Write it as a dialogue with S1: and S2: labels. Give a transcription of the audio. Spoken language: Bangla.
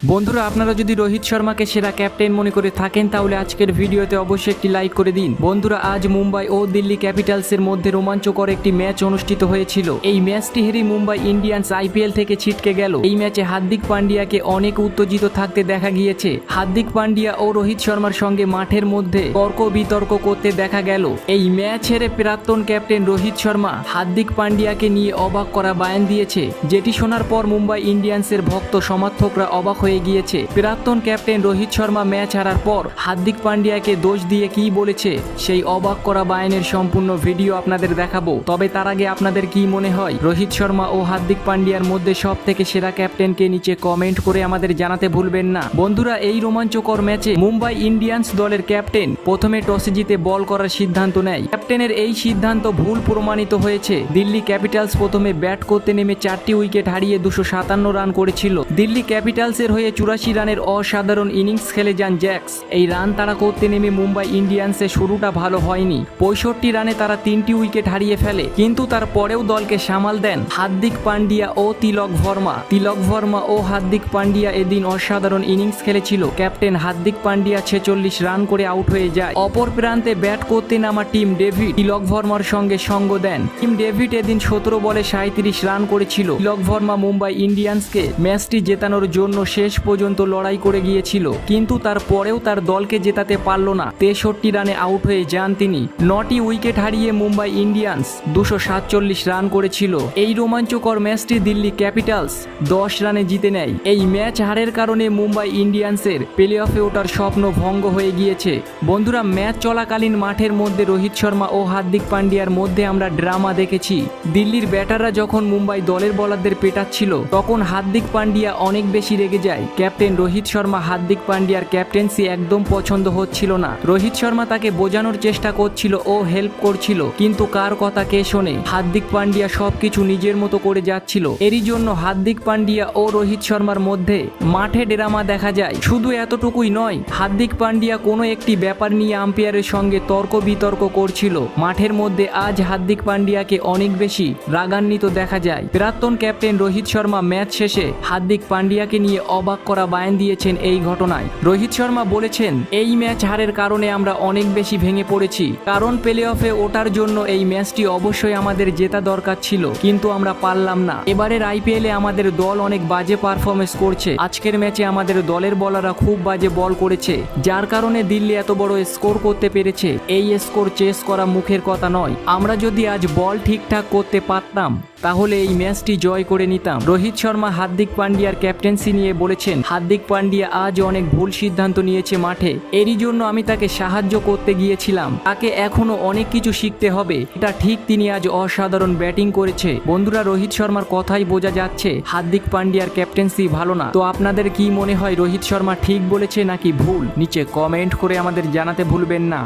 S1: বন্ধুরা আপনারা যদি রোহিত শর্মাকে সেরা ক্যাপ্টেন মনে করে থাকেন তাহলে আজকের ভিডিওতে অবশ্যই একটি লাইক করে দিন। বন্ধুরা আজ মুম্বাই ও দিল্লি ক্যাপিটালসের মধ্যে রোমাঞ্চকর একটি ম্যাচ অনুষ্ঠিত হয়েছিল। এই ম্যাচটি হেরে মুম্বাই ইন্ডিয়ান্স আইপিএল থেকে ছিটকে গেল। এই ম্যাচে হার্দিক পান্ডিয়াকে অনেক উত্তেজিত থাকতে দেখা গিয়েছে। হার্দিক পান্ডিয়া ও রোহিত শর্মার সঙ্গে মাঠের মধ্যে তর্ক বিতর্ক করতে দেখা গেল। এই ম্যাচ হেরে প্রাক্তন ক্যাপ্টেন রোহিত শর্মা হার্দিক পান্ডিয়াকে নিয়ে অবাক করা বয়ান দিয়েছে, যেটি শোনার পর মুম্বাই ইন্ডিয়ান্সের ভক্ত সমর্থকরা অবাক হয়ে গিয়েছে। প্রাক্তন ক্যাপ্টেন রোহিত শর্মা ম্যাচ হারার পর হার্দিক পান্ডিয়াকে দোষ দিয়ে কি বলেছে সেই অবাক করা বয়ানের সম্পূর্ণ ভিডিও আপনাদের দেখাবো। তবে তার আগে আপনাদের কি মনে হয় রোহিত শর্মা ও হার্দিক পান্ডিয়ার মধ্যে সব থেকে সেরা ক্যাপ্টেনকে নিচে কমেন্ট করে আমাদের জানাতে ভুলবেন না। বন্ধুরা এই রোমাঞ্চকর ম্যাচে মুম্বাই ইন্ডিয়ান্স দলের ক্যাপ্টেন প্রথমে টসে জিতে বল করার সিদ্ধান্ত নেয়। ক্যাপ্টেনের এই সিদ্ধান্ত ভুল প্রমাণিত হয়েছে। দিল্লি ক্যাপিটালস প্রথমে ব্যাট করতে নেমে 4টি উইকেট হারিয়ে 257 রান করেছিল। দিল্লি ক্যাপিটালসের হয়ে 84 রানের অসাধারণ ইনিংস খেলে যান জ্যাক্স। এই রান তারা করতে নেমে মুম্বাই ইন্ডিয়ান্সের শুরুটা ভালো হয়নি। 65 রানে তারা 3টি উইকেট হারিয়ে ফেলে, কিন্তু তারপরেও দলকে সামাল দেন হার্দিক পান্ডিয়া ও তিলক ভার্মা ও হার্দিক পান্ডিয়া এদিন অসাধারণ ইনিংস খেলেছিল। ক্যাপ্টেন হার্দিক পান্ডিয়া 46 রান করে আউট হয়ে যায়। অপর প্রান্তে ব্যাট করতে নামা টিম ডেভিড তিলক ভার্মার সঙ্গে সঙ্গ দেন। টিম ডেভিড এদিন 17 বলে 37 রান করেছিল। তিলক ভার্মা মুম্বাই ইন্ডিয়ান্সকে ম্যাচটি জেতানোর জন্য শেষ পর্যন্ত লড়াই করে গিয়েছিল, কিন্তু তারপরেও তার দলকে জেতাতে পারল না। 63 রানে আউট হয়ে যান তিনি। 9টি উইকেট হারিয়ে মুম্বাই ইন্ডিয়ান্স 247 রান করেছিল। এই রোমাঞ্চকর ম্যাচটি দিল্লি ক্যাপিটালস 10 রানে জিতে নেয়। এই ম্যাচ হারের কারণে মুম্বাই ইন্ডিয়ান্সের প্লে অফে ওঠার স্বপ্ন ভঙ্গ হয়ে গিয়েছে। বন্ধুরা ম্যাচ চলাকালীন মাঠের মধ্যে রোহিত শর্মা ও হার্দিক পান্ডিয়ার মধ্যে আমরা ড্রামা দেখেছি। দিল্লির ব্যাটাররা যখন মুম্বাই দলের বোলারদের পেটাচ্ছিল তখন হার্দিক পান্ডিয়া অনেক বেশি রেগে যায়। ক্যাপ্টেন রোহিত শর্মা হার্দিক পান্ডিয়ার ক্যাপ্টেন্সি একদম পছন্দ হচ্ছিল না। রোহিত শর্মা তাকে বোঝানোর চেষ্টা করছিল ও হেল্প করছিল, কিন্তু কার কথা কে শোনে। হার্দিক পান্ডিয়া সবকিছু নিজের মতো করে যাচ্ছিল। এরই জন্য হার্দিক পান্ডিয়া ও রোহিত শর্মার মধ্যে মাঠে ড্রামা দেখা যায়। শুধু এতটুকুই নয়, হার্দিক পান্ডিয়া কোনো একটি ব্যাপার নিয়ে আম্পায়ারের সঙ্গে তর্ক বিতর্ক করছিল। মাঠের মধ্যে আজ হার্দিক পান্ডিয়াকে অনেক বেশি রাগান্বিত দেখা যায়। প্রাক্তন ক্যাপ্টেন রোহিত শর্মা ম্যাচ শেষে হার্দিক পান্ডিয়াকে নিয়ে অবাক করা বয়ান দিয়েছেন এই ঘটনায়। রোহিত শর্মা বলেছেন, এই ম্যাচ হারের কারণে আমরা অনেক বেশি ভেঙে পড়েছি, কারণ প্লে অফে ওঠার জন্য এই ম্যাচটি অবশ্যই আমাদের জেতা দরকার ছিল, কিন্তু আমরা পারলাম না। এবারের আইপিএলে আমাদের দল অনেক বাজে পারফরমেন্স করছে। আজকের ম্যাচে আমাদের দলের বলাররা খুব বাজে বল করেছে, যার কারণে দিল্লি এত বড় স্কোর করতে পেরেছে। এই স্কোর চেস করা মুখের কথা নয়। আমরা যদি আজ বল ঠিকঠাক করতে পারতাম তাহলে এই ম্যাচটি জয় করে নিতাম। রোহিত শর্মা হার্দিক পান্ডিয়ার ক্যাপ্টেন্সি নিয়ে বলেছেন, হার্দিক পান্ডিয়া আজ অনেক ভুল সিদ্ধান্ত নিয়েছে মাঠে, এরই জন্য আমি তাকে সাহায্য করতে গিয়েছিলাম। তাকে এখনো অনেক কিছু শিখতে হবে। এটা ঠিক, তিনি আজ অসাধারণ ব্যাটিং করেছে। বন্ধুরা রোহিত শর্মার কথাই বোঝা যাচ্ছে হার্দিক পান্ডিয়ার ক্যাপ্টেন্সি ভালো না। তো আপনাদের কি মনে হয় রোহিত শর্মা ঠিক বলেছে নাকি ভুল? নিচে কমেন্ট করে আমাদের জানাতে ভুলবেন না।